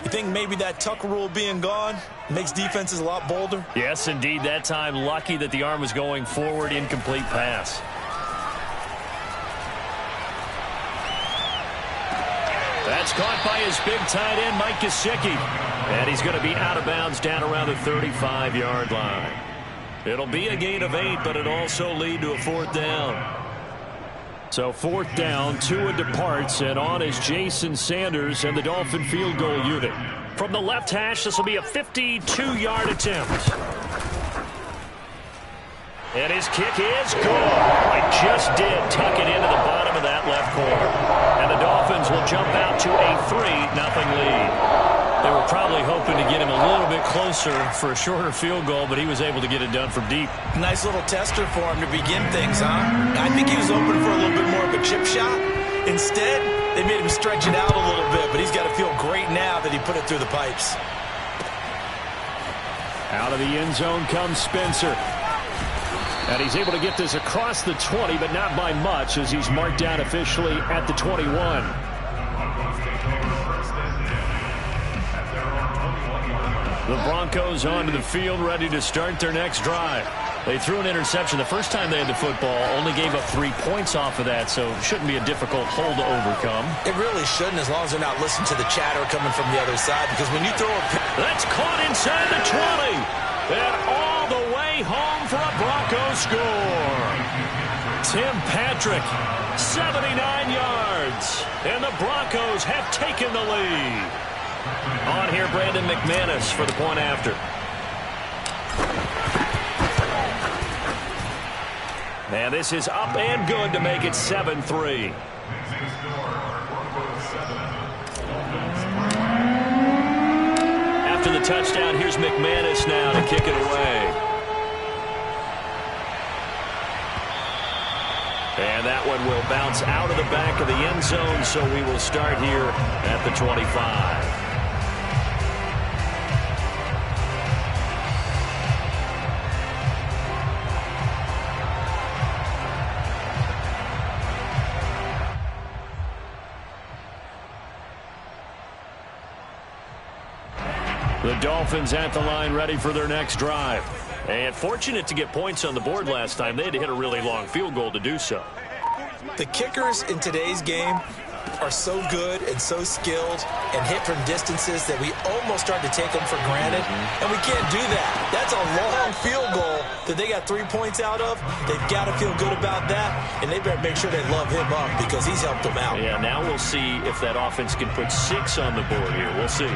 You think maybe that tuck rule being gone makes defenses a lot bolder? Yes, indeed. That time, lucky that the arm was going forward. Incomplete pass. That's caught by his big tight end, Mike Gesicki. And he's going to be out of bounds down around the 35-yard line. It'll be a gain of 8, but it'll also lead to a 4th down. So 4th down, Tua departs, and on is Jason Sanders and the Dolphin field goal unit. From the left hash, this will be a 52-yard attempt. And his kick is good. It just did tuck it into the bottom of that left corner. And the Dolphins will jump out to a 3-0 lead. They were probably hoping to get him a little bit closer for a shorter field goal, but he was able to get it done from deep. Nice little tester for him to begin things, huh? I think he was hoping for a little bit more of a chip shot. Instead, they made him stretch it out a little bit, but he's got to feel great now that he put it through the pipes. Out of the end zone comes Spencer. And he's able to get this across the 20, but not by much, as he's marked down officially at the 21. The Broncos onto the field, ready to start their next drive. They threw an interception the first time they had the football, only gave up 3 points off of that, so it shouldn't be a difficult hole to overcome. It really shouldn't, as long as they're not listening to the chatter coming from the other side, because when you throw a... That's caught inside the 20, and all the way home for a Broncos score. Tim Patrick, 79 yards, and the Broncos have taken the lead. On here, Brandon McManus for the point after. And this is up and good to make it 7-3. After the touchdown, here's McManus now to kick it away. And that one will bounce out of the back of the end zone, so we will start here at the 25. The Dolphins at the line, ready for their next drive. And fortunate to get points on the board last time. They had to hit a really long field goal to do so. The kickers in today's game are so good and so skilled and hit from distances that we almost start to take them for granted. And we can't do that. That's a long field goal that they got 3 points out of. They've got to feel good about that, and they better make sure they love him up because he's helped them out. Yeah, now we'll see if that offense can put 6 on the board here. We'll see.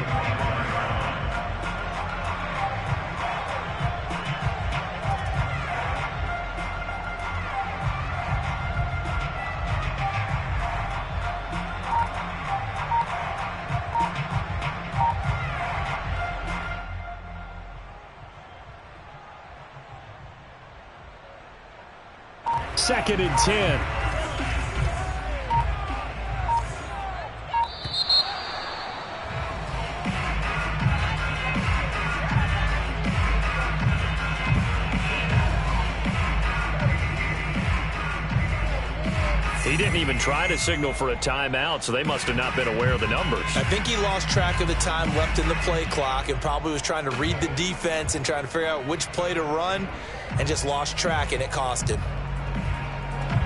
Second and 10. He didn't even try to signal for a timeout, so they must have not been aware of the numbers. I think he lost track of the time left in the play clock and probably was trying to read the defense and trying to figure out which play to run and just lost track, and it cost him.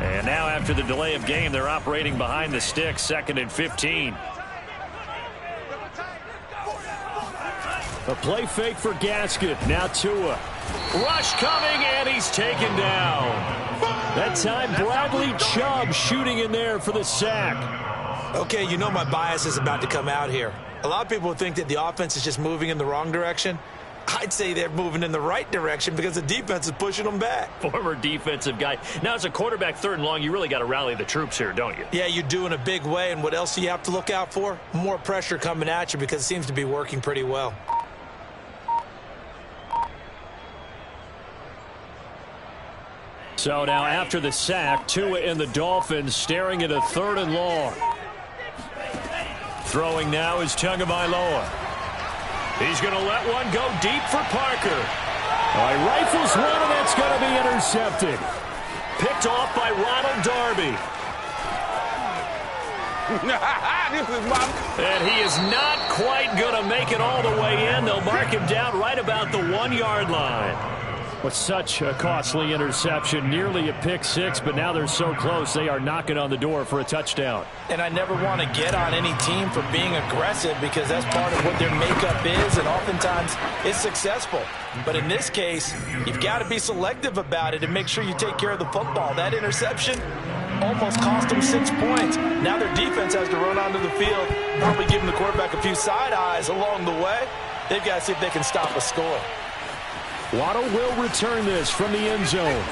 And now after the delay of game, they're operating behind the sticks, 2nd and 15. A play fake for Gaskin. Now Tua. Rush coming, and he's taken down. That time Bradley Chubb shooting in there for the sack. Okay, you know my bias is about to come out here. A lot of people think that the offense is just moving in the wrong direction. I'd say they're moving in the right direction because the defense is pushing them back. Former defensive guy. Now, as a quarterback 3rd and long, you really got to rally the troops here, don't you? Yeah, you do in a big way. And what else do you have to look out for? More pressure coming at you because it seems to be working pretty well. So now after the sack, Tua and the Dolphins staring at a 3rd and long. Throwing now is Tagovailoa. He's going to let one go deep for Parker. He rifles one, and that's going to be intercepted. Picked off by Ronald Darby. And he is not quite going to make it all the way in. They'll mark him down right about the 1-yard line. With such a costly interception, nearly a pick six, but now they're so close they are knocking on the door for a touchdown. And I never want to get on any team for being aggressive because that's part of what their makeup is, and oftentimes it's successful. But in this case, you've got to be selective about it and make sure you take care of the football. That interception almost cost them 6 points. Now their defense has to run onto the field, probably giving the quarterback a few side eyes along the way. They've got to see if they can stop a score. Waddle will return this from the end zone.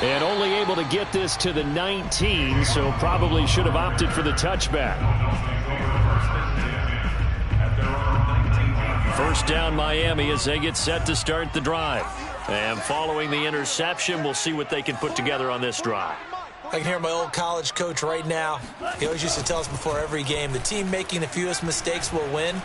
And only able to get this to the 19, so probably should have opted for the touchback. First down Miami as they get set to start the drive. And following the interception, we'll see what they can put together on this drive. I can hear my old college coach right now. He always used to tell us before every game, the team making the fewest mistakes will win.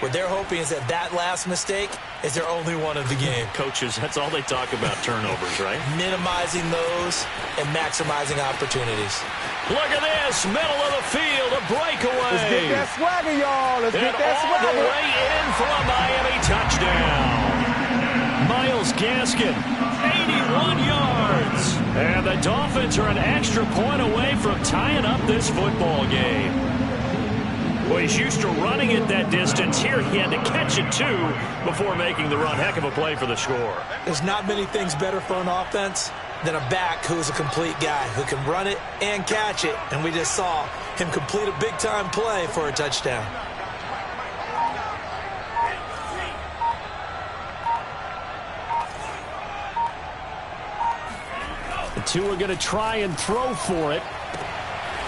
What they're hoping is that last mistake is their only one of the game. Coaches, that's all they talk about, turnovers, right? Minimizing those and maximizing opportunities. Look at this, middle of the field, a breakaway. Let's get that swagger, y'all. Let's get that swagger. All the way in for a Miami touchdown. Myles Gaskin, 81 yards. And the Dolphins are an extra point away from tying up this football game. Well, he's used to running it that distance. Here he had to catch it, too, before making the run. Heck of a play for the score. There's not many things better for an offense than a back who is a complete guy who can run it and catch it. And we just saw him complete a big-time play for a touchdown. The two are going to try and throw for it.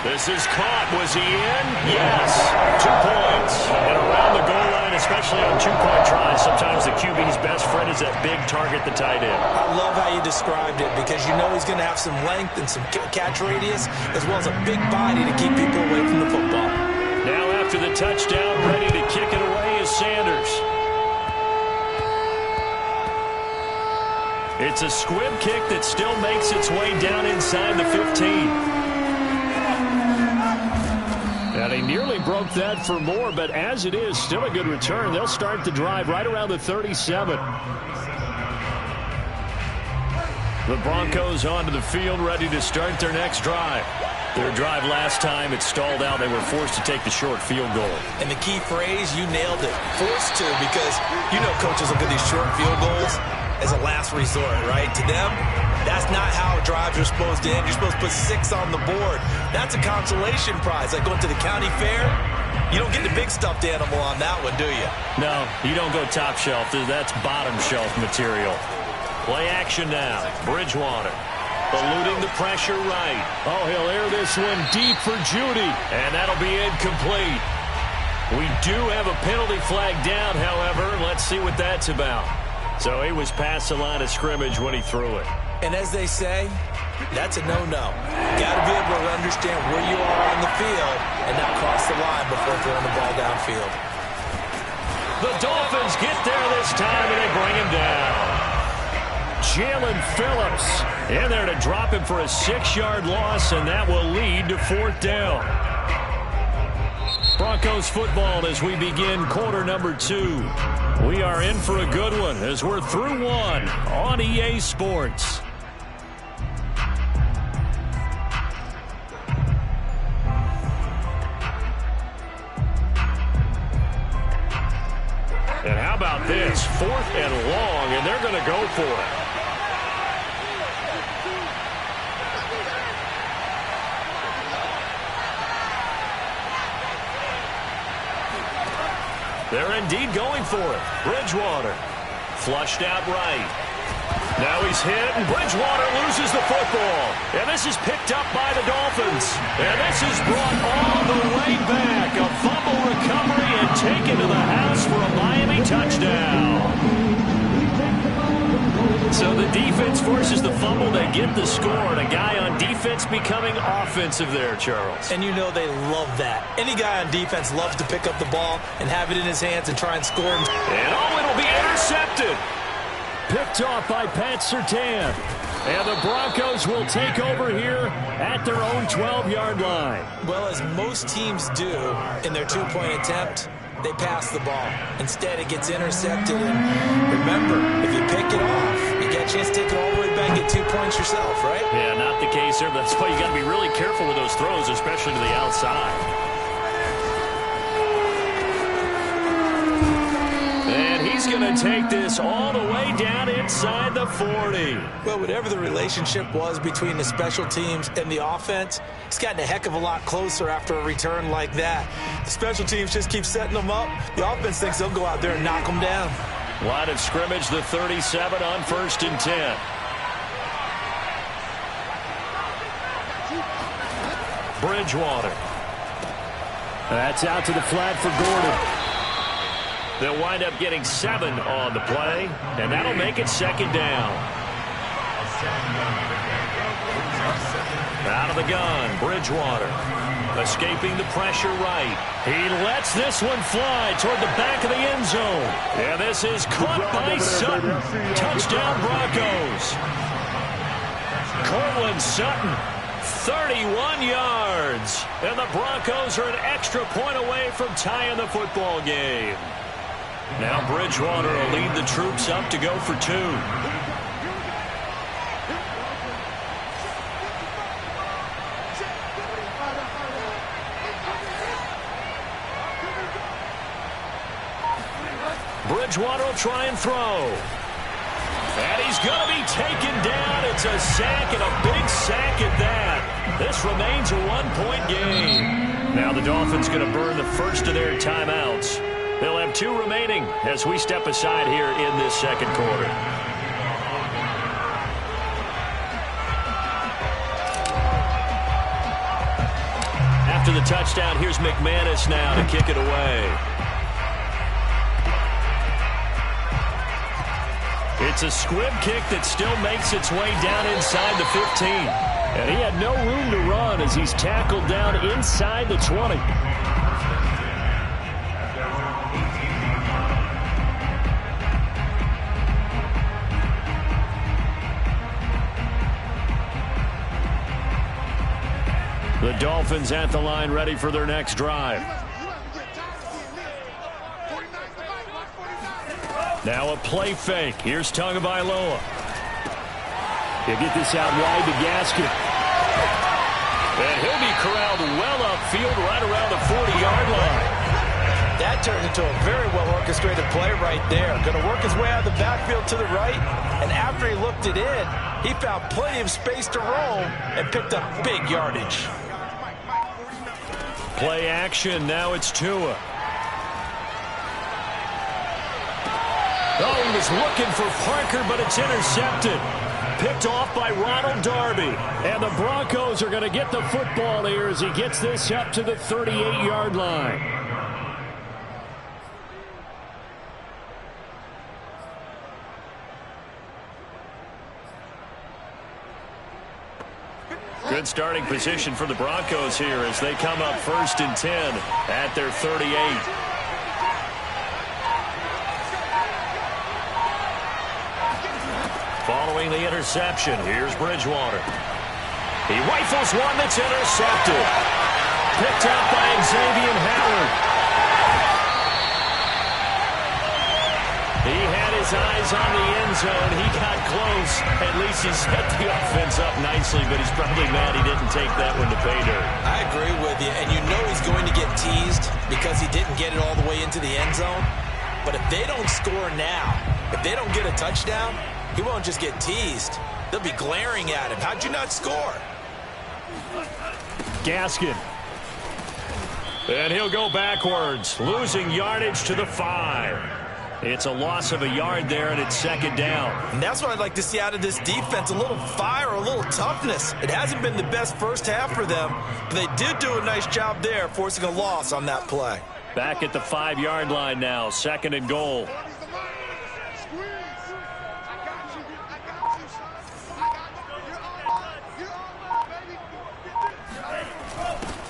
This is caught. Was he in? Yes. 2 points. And around the goal line, especially on two-point tries, sometimes the QB's best friend is that big target, the tight end. I love how you described it because you know he's going to have some length and some catch radius as well as a big body to keep people away from the football. Now after the touchdown, ready to kick it away is Sanders. It's a squib kick that still makes its way down inside the 15. And he nearly broke that for more, but as it is, still a good return. They'll start the drive right around the 37. The Broncos onto the field, ready to start their next drive. Their drive last time, it stalled out. They were forced to take the short field goal. And the key phrase, you nailed it, forced to, because you know coaches look at these short field goals as a last resort, right? To them, that's not how drives are supposed to end. You're supposed to put 6 on the board. That's a consolation prize. Like going to the county fair, you don't get the big stuffed animal on that one, do you? No, you don't go top shelf. That's bottom shelf material. Play action now. Bridgewater eluding the pressure right. Oh, he'll air this one deep for Judy. And that'll be incomplete. We do have a penalty flag down, however. Let's see what that's about. So he was past the line of scrimmage when he threw it. And as they say, that's a no-no. Got to be able to understand where you are on the field and not cross the line before throwing the ball downfield. The Dolphins get there this time, and they bring him down. Jalen Phillips in there to drop him for a 6-yard loss, and that will lead to 4th down. Broncos football as we begin quarter number 2. We are in for a good one as we're through one on EA Sports. And how about this? 4th and long, and they're going to go for it. They're indeed going for it. Bridgewater flushed out right. Now he's hit, and Bridgewater loses the football. And this is picked up by the Dolphins. And this is brought all the way back. A fumble recovery and taken to the house for a Miami touchdown. So the defense forces the fumble. They get the score. And a guy on defense becoming offensive there, Charles. And you know they love that. Any guy on defense loves to pick up the ball and have it in his hands and try and score him. And it'll be intercepted. Picked off by Pat Surtain. And the Broncos will take over here at their own 12-yard line. Well, as most teams do in their two-point attempt, they pass the ball. Instead, it gets intercepted. And remember, if you pick it off, you get a chance to take it all the way back and get 2 points yourself, right? Yeah, not the case there. That's why you got to be really careful with those throws, especially to the outside. And he's going to take this all the way down inside the 40. Well, whatever the relationship was between the special teams and the offense, it's gotten a heck of a lot closer after a return like that. The special teams just keep setting them up. The offense thinks they'll go out there and knock them down. Line of scrimmage, the 37 on 1st and 10. Bridgewater. That's out to the flat for Gordon. They'll wind up getting 7 on the play, and that'll make it 2nd down. Out of the gun, Bridgewater. Escaping the pressure right. He lets this one fly toward the back of the end zone. And this is caught by Sutton. Touchdown, Broncos. Cortland Sutton, 31 yards. And the Broncos are an extra point away from tying the football game. Now Bridgewater will lead the troops up to go for 2. Bridgewater will try and throw. And he's going to be taken down. It's a sack, and a big sack at that. This remains a 1-point game. Now the Dolphins going to burn the first of their timeouts. They'll have 2 remaining as we step aside here in this 2nd quarter. After the touchdown, here's McManus now to kick it away. It's a squib kick that still makes its way down inside the 15. And he had no room to run as he's tackled down inside the 20. The Dolphins at the line, ready for their next drive. Now a play fake. Here's Tagovailoa. He'll get this out wide to Gaskin. And he'll be corralled well upfield right around the 40-yard line. That turned into a very well-orchestrated play right there. Going to work his way out of the backfield to the right, and after he looked it in, he found plenty of space to roam and picked up big yardage. Play action. Now it's Tua. Oh, he was looking for Parker, but it's intercepted. Picked off by Ronald Darby. And the Broncos are going to get the football here as he gets this up to the 38-yard line. Good starting position for the Broncos here as they come up 1st and 10 at their 38. Following the interception, here's Bridgewater. He rifles one that's intercepted. Picked up by Xavier Howard. He had his eyes on the end zone. He got close. At least he set the offense up nicely, but he's probably mad he didn't take that one to pay dirt. I agree with you, and you know he's going to get teased because he didn't get it all the way into the end zone. But if they don't score now, if they don't get a touchdown, he won't just get teased. They'll be glaring at him. How'd you not score? Gaskin. And he'll go backwards, losing yardage to the 5. It's a loss of a yard there, and it's 2nd down. And that's what I'd like to see out of this defense, a little fire, a little toughness. It hasn't been the best first half for them, but they did do a nice job there, forcing a loss on that play. Back at the 5-yard line now, 2nd and goal.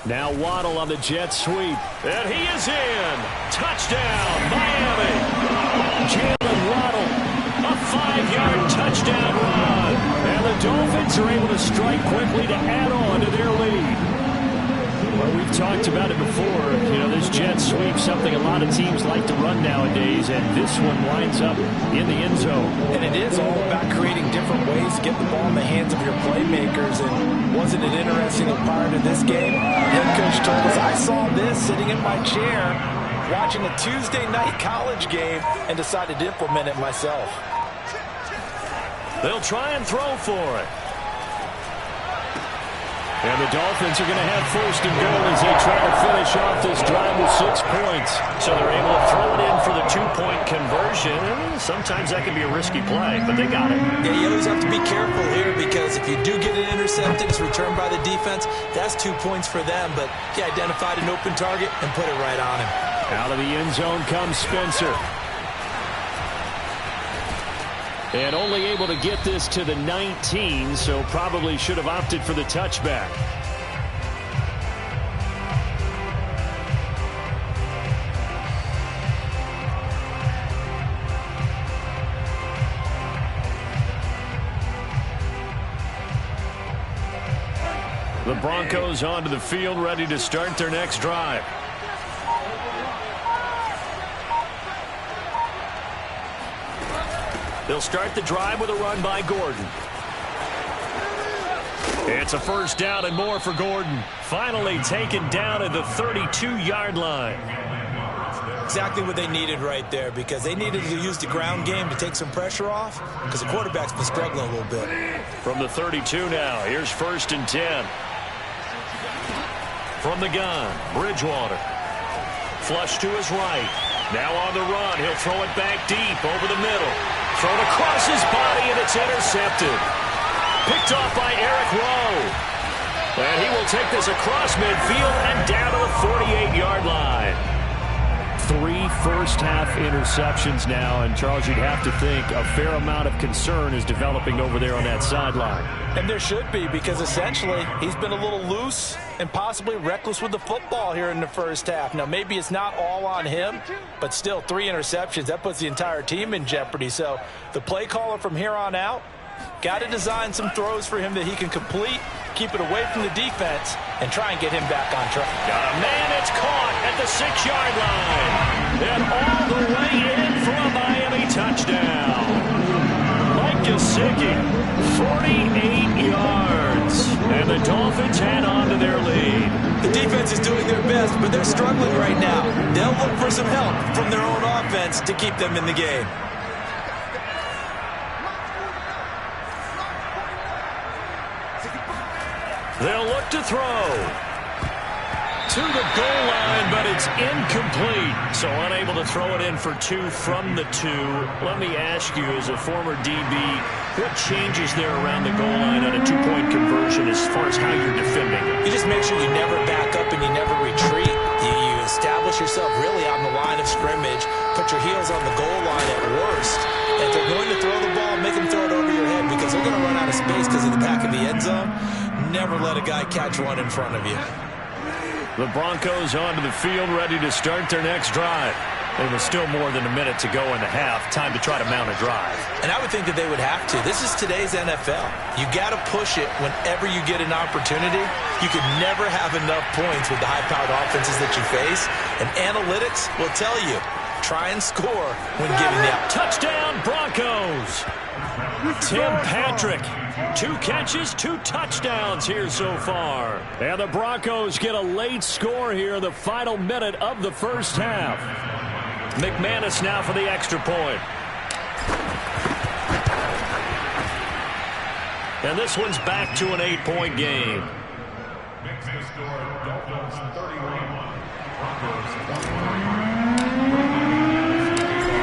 Now Waddle on the jet sweep. And he is in. Touchdown, Miami. Jalen Waddle, a 5-yard touchdown run. And the Dolphins are able to strike quickly to add on to their lead. Well, we've talked about it before. You know, this jet sweep, something a lot of teams like to run nowadays, and this one winds up in the end zone. And it is all about creating different ways to get the ball in the hands of your playmakers. And wasn't it interesting that prior to this game, head coach told us, I saw this sitting in my chair watching a Tuesday night college game and decided to implement it myself. They'll try and throw for it. And the Dolphins are going to have first and goal as they try to finish off this drive with 6 points. So they're able to throw it in for the 2-point conversion. Sometimes that can be a risky play, but they got it. Yeah, you always have to be careful here because if you do get it intercepted, it's returned by the defense. That's 2 points for them, but he identified an open target and put it right on him. Out of the end zone comes Spencer. And only able to get this to the 19, so probably should have opted for the touchback. The Broncos onto the field, ready to start their next drive. They'll start the drive with a run by Gordon. It's a first down and more for Gordon. Finally taken down at the 32-yard line. Exactly what they needed right there because they needed to use the ground game to take some pressure off because the quarterback's been struggling a little bit. From the 32 now, here's first and 10. From the gun, Bridgewater. Flush to his right. Now on the run, he'll throw it back deep over the middle. Thrown across his body, and it's intercepted. Picked off by Eric Rowe. And he will take this across midfield and down to the 48-yard line. 3 first-half interceptions now, and Charles, you'd have to think a fair amount of concern is developing over there on that sideline. And there should be, because essentially he's been a little loose and possibly reckless with the football here in the first half. Now, maybe it's not all on him, but still 3 interceptions. That puts the entire team in jeopardy. So the play caller from here on out got to design some throws for him that he can complete, keep it away from the defense, and try and get him back on track. Got a man, it's caught at the 6-yard line. And all the way in for a Miami touchdown. Mike Gesicki, 48 yards. And the Dolphins head on to their lead. The defense is doing their best, but they're struggling right now. They'll look for some help from their own offense to keep them in the game. They'll look to throw. To the goal line, but it's incomplete. So unable to throw it in for 2 from the 2. Let me ask you, as a former DB, what changes there around the goal line on a 2-point conversion as far as how you're defending it? You just make sure you never back up and you never retreat. You establish yourself really on the line of scrimmage, put your heels on the goal line at worst. And if they're going to throw the ball, make them throw it over your head because they're going to run out of space because of the back of the end zone. Never let a guy catch one in front of you. The Broncos onto the field, ready to start their next drive. There was still more than a minute to go in the half. Time to try to mount a drive. And I would think that they would have to. This is today's NFL. You got to push it whenever you get an opportunity. You can never have enough points with the high-powered offenses that you face. And analytics will tell you, try and score when given the opportunity. Touchdown, Broncos! Tim Patrick, 2 catches, 2 touchdowns here so far. And the Broncos get a late score here in the final minute of the first half. McManus now for the extra point. And this one's back to an 8-point game.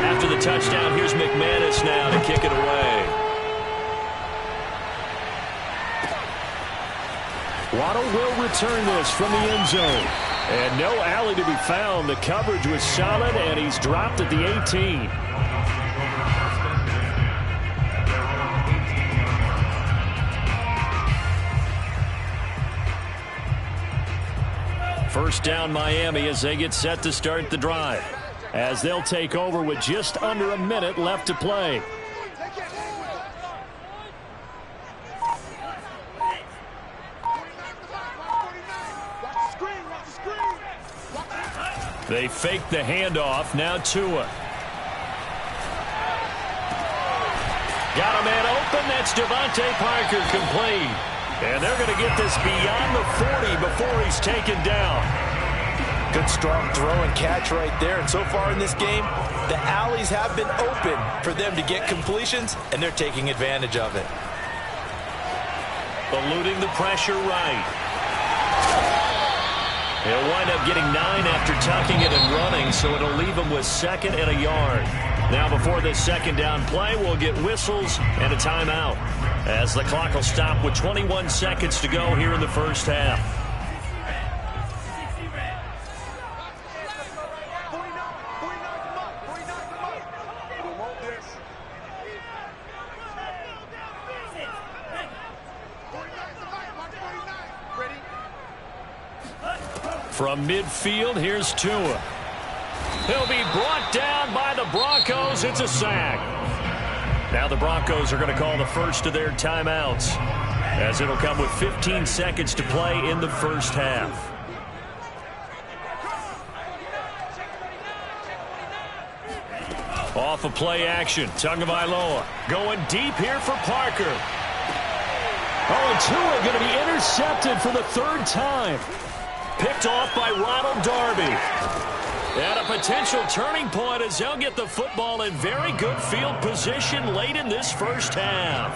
After the touchdown, here's McManus now to kick it away. Waddle will return this from the end zone. And no alley to be found. The coverage was solid, and he's dropped at the 18. First down, Miami, as they get set to start the drive. As they'll take over with just under a minute left to play. They fake the handoff. Now Tua. Got a man open. That's Devontae Parker complete. And they're going to get this beyond the 40 before he's taken down. Good strong throw and catch right there. And so far in this game, the alleys have been open for them to get completions, and they're taking advantage of it. Eluding the pressure right. He'll wind up getting 9 after tucking it and running, so it'll leave him with 2nd and a yard. Now before this 2nd down play, we'll get whistles and a timeout, as the clock will stop with 21 seconds to go here in the first half. From midfield, here's Tua. He'll be brought down by the Broncos. It's a sack. Now the Broncos are going to call the first of their timeouts, as it'll come with 15 seconds to play in the first half. Off of play action, Tagovailoa going deep here for Parker. Oh, and Tua going to be intercepted for the 3rd time. Picked off by Ronald Darby. And a potential turning point as they'll get the football in very good field position late in this first half.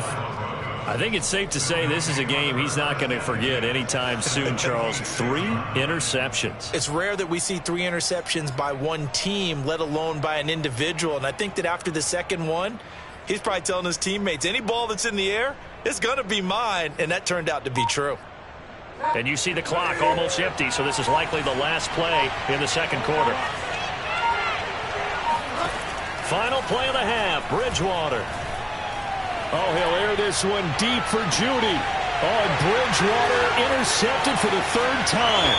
I think it's safe to say this is a game he's not going to forget anytime soon, Charles. 3 interceptions. It's rare that we see 3 interceptions by one team, let alone by an individual. And I think that after the 2nd one, he's probably telling his teammates, any ball that's in the air, it's going to be mine. And that turned out to be true. And you see the clock almost empty, so this is likely the last play in the 2nd quarter. Final play of the half, Bridgewater. Oh, he'll air this one deep for Judy. Oh, and Bridgewater intercepted for the 3rd time.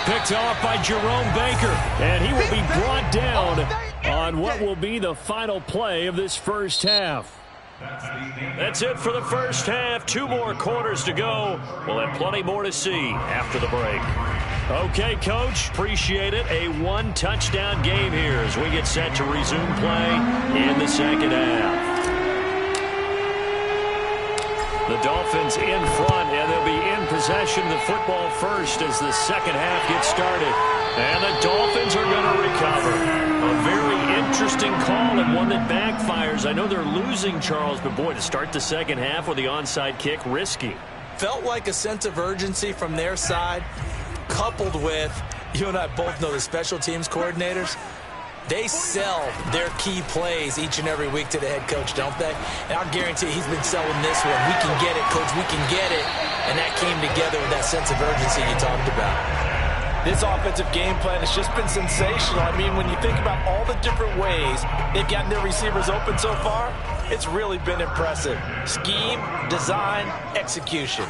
Picked off by Jerome Baker, and he will be brought down on what will be the final play of this first half. That's it for the first half. 2 more quarters to go. We'll have plenty more to see after the break. Okay, Coach, appreciate it. A 1-touchdown game here as we get set to resume play in the 2nd half. The Dolphins in front, and they'll be in possession of the football first as the 2nd half gets started. And the Dolphins are going to recover. A very interesting call and one that backfires. I know they're losing, Charles, but boy, to start the 2nd half with the onside kick, risky. Felt like a sense of urgency from their side, coupled with, you and I both know the special teams coordinators, they sell their key plays each and every week to the head coach, don't they? And I'll guarantee he's been selling this one. We can get it, Coach, we can get it. And that came together with that sense of urgency you talked about. This offensive game plan has just been sensational. I mean, when you think about all the different ways they've gotten their receivers open so far, it's really been impressive. Scheme, design, execution.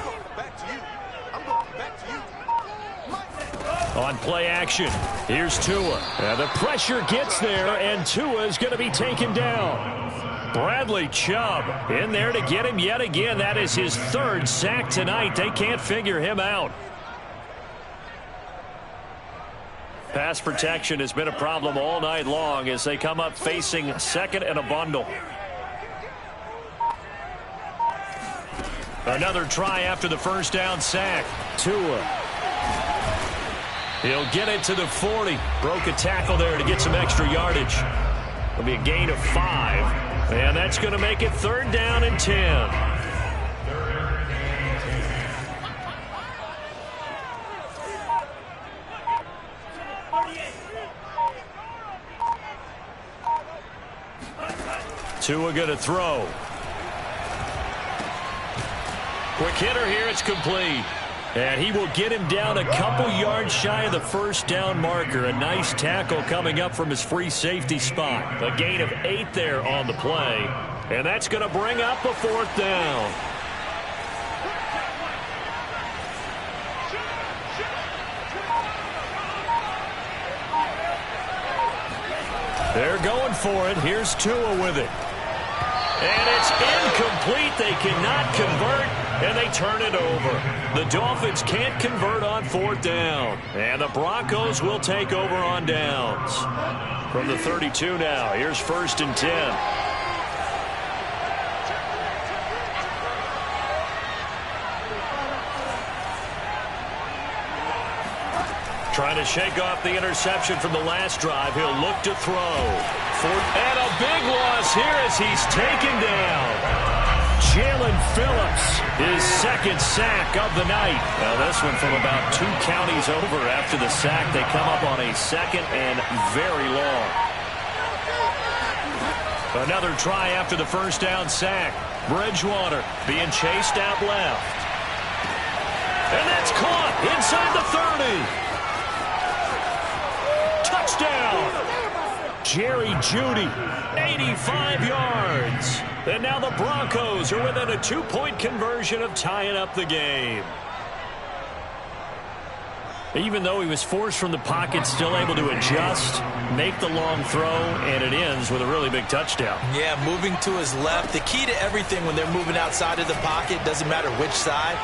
On play action, here's Tua. And the pressure gets there, and Tua is going to be taken down. Bradley Chubb in there to get him yet again. That is his 3rd sack tonight. They can't figure him out. Pass protection has been a problem all night long as they come up facing 2nd and a bundle. Another try after the 1st down sack. Tua. He'll get it to the 40. Broke a tackle there to get some extra yardage. It'll be a gain of 5. And that's going to make it 3rd down and 10. Tua going to throw. Quick hitter here. It's complete. And he will get him down a couple yards shy of the 1st down marker. A nice tackle coming up from his free safety spot. A gain of 8 there on the play. And that's going to bring up a 4th down. They're going for it. Here's Tua with it. And it's incomplete. They cannot convert, and they turn it over. The Dolphins can't convert on 4th down. And the Broncos will take over on downs. From the 32 now, here's 1st and 10. Trying to shake off the interception from the last drive. He'll look to throw. And a big loss here as he's taken down. Jalen Phillips, his 2nd sack of the night. Now this one from about 2 counties over after the sack. They come up on a 2nd and very long. Another try after the 1st down sack. Bridgewater being chased out left. And that's caught inside the 30. Touchdown! Jerry Jeudy, 85 yards. And now the Broncos are within a 2-point conversion of tying up the game. Even though he was forced from the pocket, still able to adjust, make the long throw, and it ends with a really big touchdown. Yeah, moving to his left. The key to everything when they're moving outside of the pocket, doesn't matter which side,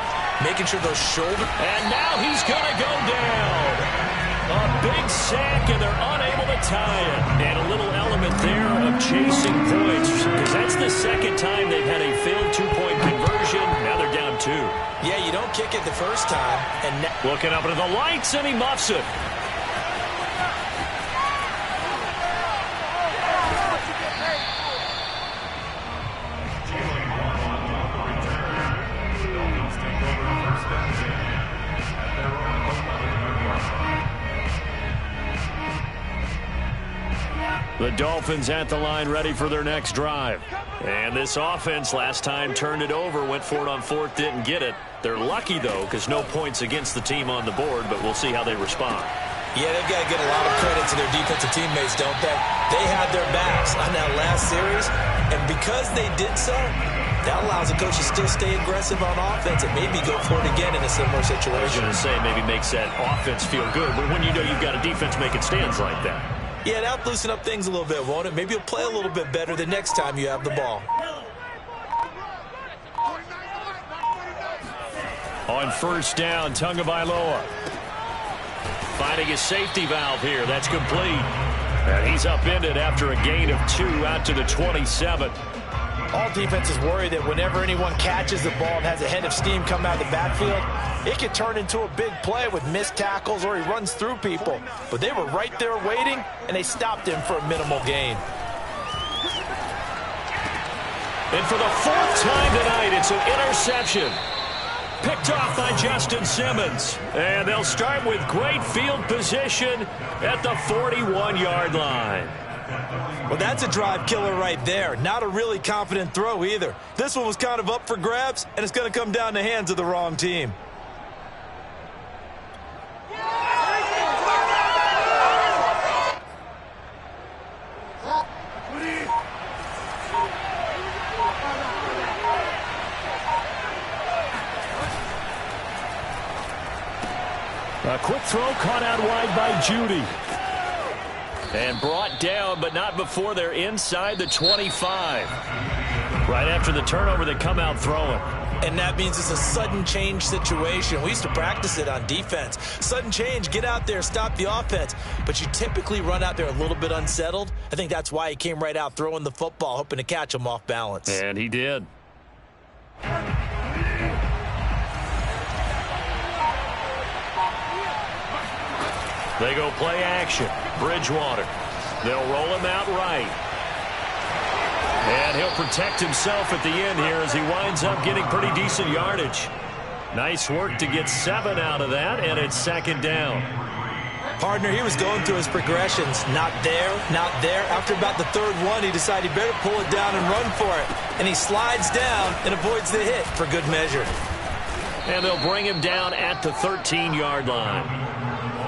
making sure those shoulders. And now he's going to go down. A big sack, and they're unable to tie it. And a little element there of chasing points, because that's the 2nd time they've had a failed 2-point conversion. Now they're down 2. Yeah, you don't kick it the first time. And looking up into the lights, and he muffs it. The Dolphins at the line ready for their next drive. And this offense last time turned it over, went for it on 4th, didn't get it. They're lucky, though, because no points against the team on the board, but we'll see how they respond. Yeah, they've got to get a lot of credit to their defensive teammates, don't they? They had their backs on that last series, and because they did so, that allows the coach to still stay aggressive on offense and maybe go for it again in a similar situation. I was going to say maybe makes that offense feel good, but when you know you've got a defense making stands like that. Yeah, that'll loosen up things a little bit, won't it? Maybe you'll play a little bit better the next time you have the ball. On 1st down, Tagovailoa finding his safety valve here. That's complete. And he's upended after a gain of 2 out to the 27. All defenses worry that whenever anyone catches the ball and has a head of steam come out of the backfield, it could turn into a big play with missed tackles or he runs through people. But they were right there waiting, and they stopped him for a minimal gain. And for the 4th time tonight, it's an interception. Picked off by Justin Simmons. And they'll start with great field position at the 41-yard line. Well, that's a drive killer right there. Not a really confident throw either. This one was kind of up for grabs, and it's going to come down the hands of the wrong team. A quick throw caught out wide by Jeudy. And brought down, but not before they're inside the 25. Right after the turnover, they come out throwing. And that means it's a sudden change situation. We used to practice it on defense. Sudden change, get out there, stop the offense. But you typically run out there a little bit unsettled. I think that's why he came right out throwing the football, hoping to catch him off balance. And he did. They go play action. Bridgewater. They'll roll him out right. And he'll protect himself at the end here as he winds up getting pretty decent yardage. Nice work to get 7 out of that, and it's 2nd down. Partner, he was going through his progressions. Not there, not there. After about the 3rd one, he decided he better pull it down and run for it. And he slides down and avoids the hit for good measure. And they'll bring him down at the 13-yard line.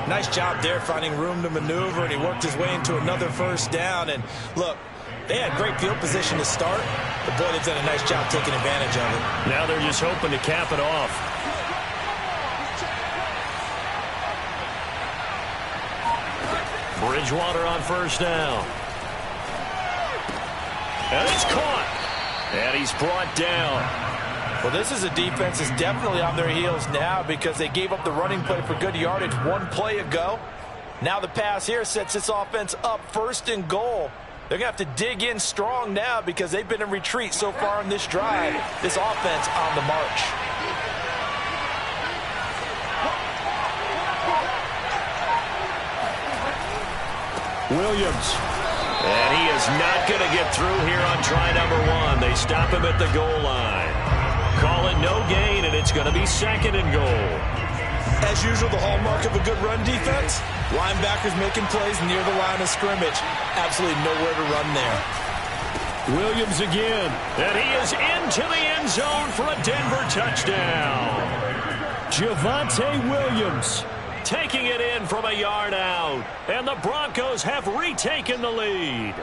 Nice job there finding room to maneuver, and he worked his way into another 1st down. And look, they had great field position to start, but boy, they've done a nice job taking advantage of it. Now they're just hoping to cap it off. Bridgewater on 1st down. And it's caught. And he's brought down. Well, this is a defense that's definitely on their heels now because they gave up the running play for good yardage one play ago. Now the pass here sets this offense up 1st and goal. They're going to have to dig in strong now because they've been in retreat so far in this drive. This offense on the march. Williams. And he is not going to get through here on try number 1. They stop him at the goal line. Call it no gain, and it's going to be 2nd and goal. As usual, the hallmark of a good run defense, linebackers making plays near the line of scrimmage. Absolutely nowhere to run there. Williams again. And he is into the end zone for a Denver touchdown. Javonte Williams taking it in from a yard out. And the Broncos have retaken the lead.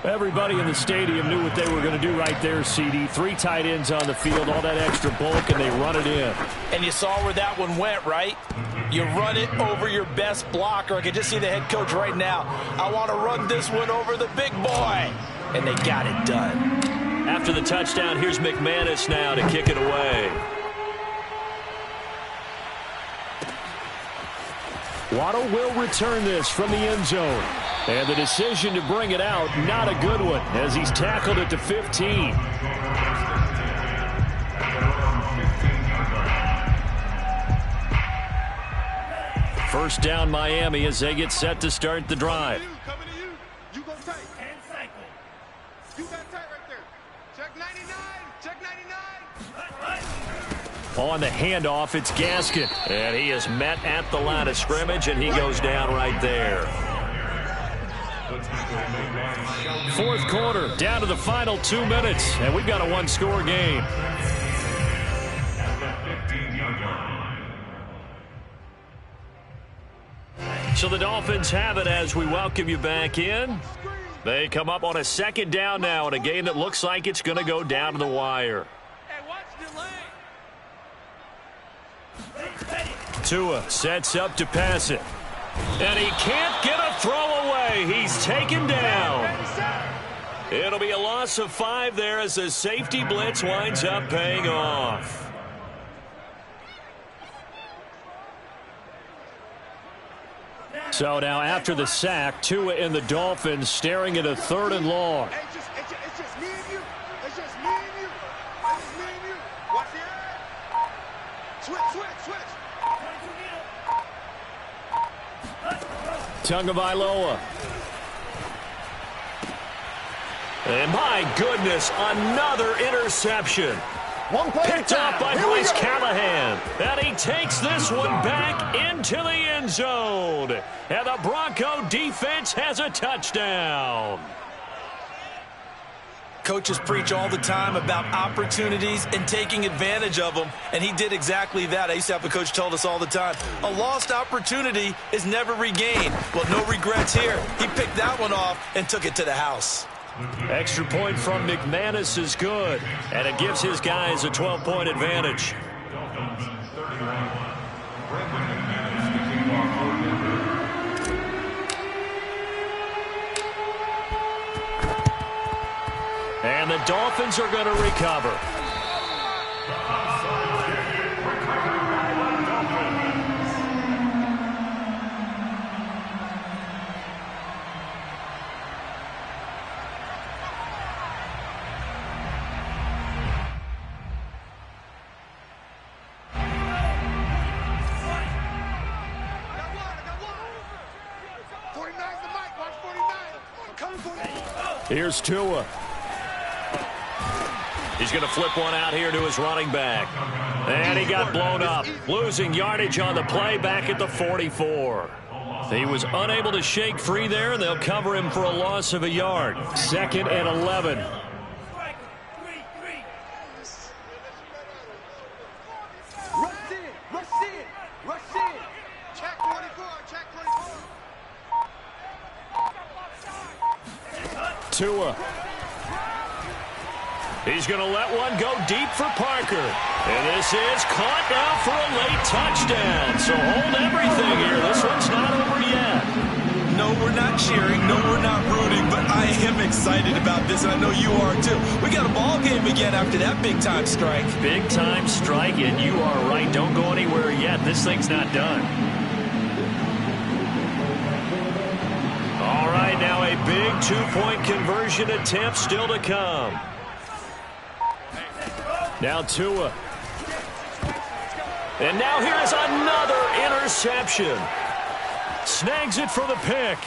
Everybody in the stadium knew what they were going to do right there, CD. 3 tight ends on the field, all that extra bulk, and they run it in. And you saw where that one went, right? You run it over your best blocker. I can just see the head coach right now. I want to run this one over the big boy. And they got it done. After the touchdown, here's McManus now to kick it away. Waddle will return this from the end zone. And the decision to bring it out, not a good one, as he's tackled at the 15. First down, Miami, as they get set to start the drive. Coming to you. You go tight. And cycle. You got tight right there. Check 99. Check 99. On the handoff, it's Gaskin. And he is met at the line of scrimmage, and he goes down right there. 4th quarter, down to the final 2 minutes, and we've got a 1-score game. So the Dolphins have it as we welcome you back in. They come up on a 2nd down now in a game that looks like it's going to go down to the wire. Tua sets up to pass it. And he can't get a throw away. He's taken down. It'll be a loss of 5 there as the safety blitz winds up paying off. So now after the sack, Tua and the Dolphins staring at a 3rd and long. Hey, it's just me and you. It's just me and you. It's me and you. Watch the eye. Switch. Tagovailoa. And my goodness, another interception. Picked up by Bryce Callahan. And he takes this one back into the end zone. And the Bronco defense has a touchdown. Coaches preach all the time about opportunities and taking advantage of them, and he did exactly that. I used to have a coach told us all the time, a lost opportunity is never regained. Well, no regrets here. He picked that one off and took it to the house. Extra point from McManus is good, and it gives his guys a 12-point advantage. And the Dolphins are going to recover. Here's Tua. He's going to flip one out here to his running back. And he got blown up. Losing yardage on the play back at the 44. He was unable to shake free there, and they'll cover him for a loss of a yard. 2nd and 11. Check 24. Tua. He's going to let one go deep for Parker. And this is caught now for a late touchdown. So hold everything here. This one's not over yet. No, we're not cheering. No, we're not rooting. But I am excited about this, and I know you are too. We got a ball game again after that big-time strike. Big-time strike, and you are right. Don't go anywhere yet. This thing's not done. All right, now a big two-point conversion attempt still to come. Now Tua. And now here is another interception. Snags it for the pick.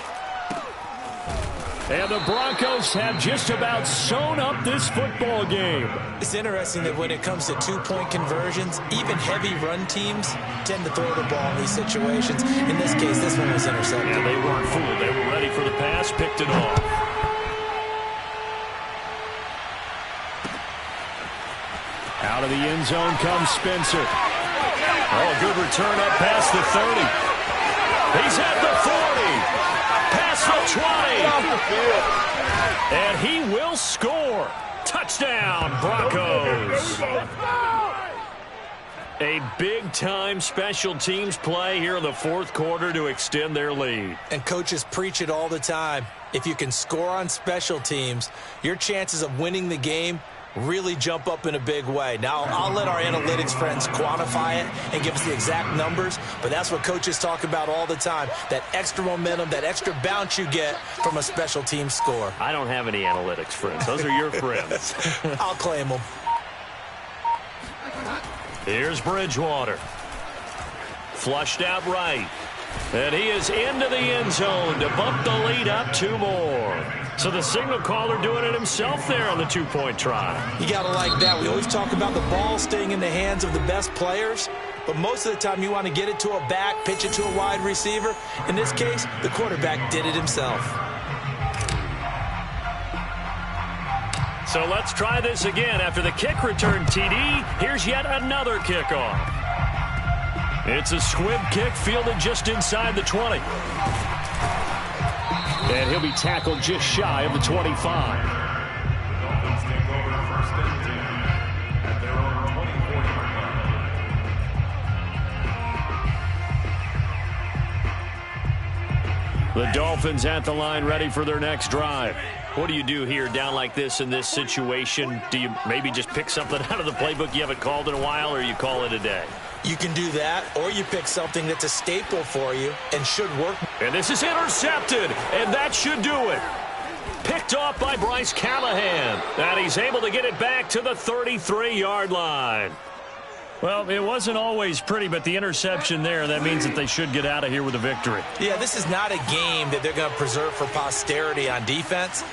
And the Broncos have just about sewn up this football game. It's interesting that when it comes to two-point conversions, even heavy run teams tend to throw the ball in these situations. In this case, this one was intercepted. Yeah, they weren't fooled. They were ready for the pass, picked it off. Out of the end zone comes Spencer. Oh, good return up past the 30. He's at the 40. Past the 20. And he will score. Touchdown, Broncos. A big-time special teams play here in the fourth quarter to extend their lead. And coaches preach it all the time. If you can score on special teams, your chances of winning the game really jump up in a big way. Now, I'll let our analytics friends quantify it and give us the exact numbers, but that's what coaches talk about all the time, that extra momentum, that extra bounce you get from a special team score. I don't have any analytics friends. Those are your friends. I'll claim them. Here's Bridgewater. Flushed out right. And he is into the end zone to bump the lead up 2 more. So the signal caller doing it himself there on the two-point try. You got to like that. We always talk about the ball staying in the hands of the best players, but most of the time you want to get it to a back, pitch it to a wide receiver. In this case, the quarterback did it himself. So let's try this again. After the kick return TD, here's yet another kickoff. It's a squib kick fielded just inside the 20. And he'll be tackled just shy of the 25. The Dolphins at the line ready for their next drive. What do you do here down like this in this situation? Do you maybe just pick something out of the playbook you haven't called in a while, or you call it a day? You can do that, or you pick something that's a staple for you and should work. And this is intercepted, and that should do it. Picked off by Bryce Callahan. And he's able to get it back to the 33-yard line. Well, it wasn't always pretty, but the interception there, that means that they should get out of here with a victory. Yeah, this is not a game that they're going to preserve for posterity on defense,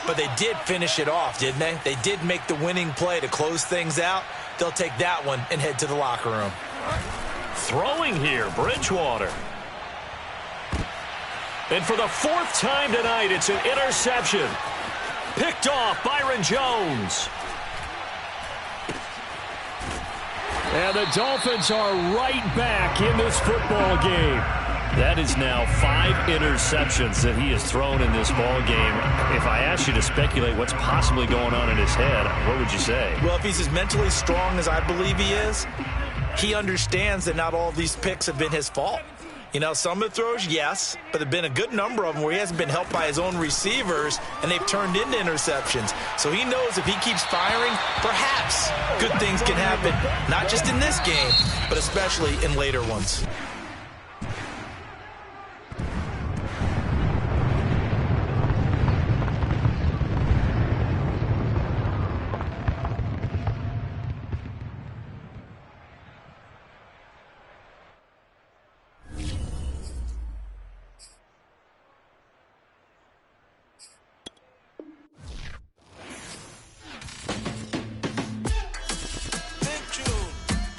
but they did finish it off, didn't they? They did make the winning play to close things out. They'll take that one and head to the locker room. Throwing here, Bridgewater. And for the 4th time tonight, it's an interception. Picked off Byron Jones. And the Dolphins are right back in this football game. That is now 5 interceptions that he has thrown in this ball game. If I asked you to speculate what's possibly going on in his head, what would you say? Well, if he's as mentally strong as I believe he is, he understands that not all of these picks have been his fault. You know, some of the throws, yes, but there have been a good number of them where he hasn't been helped by his own receivers, and they've turned into interceptions. So he knows if he keeps firing, perhaps good things can happen, not just in this game, but especially in later ones.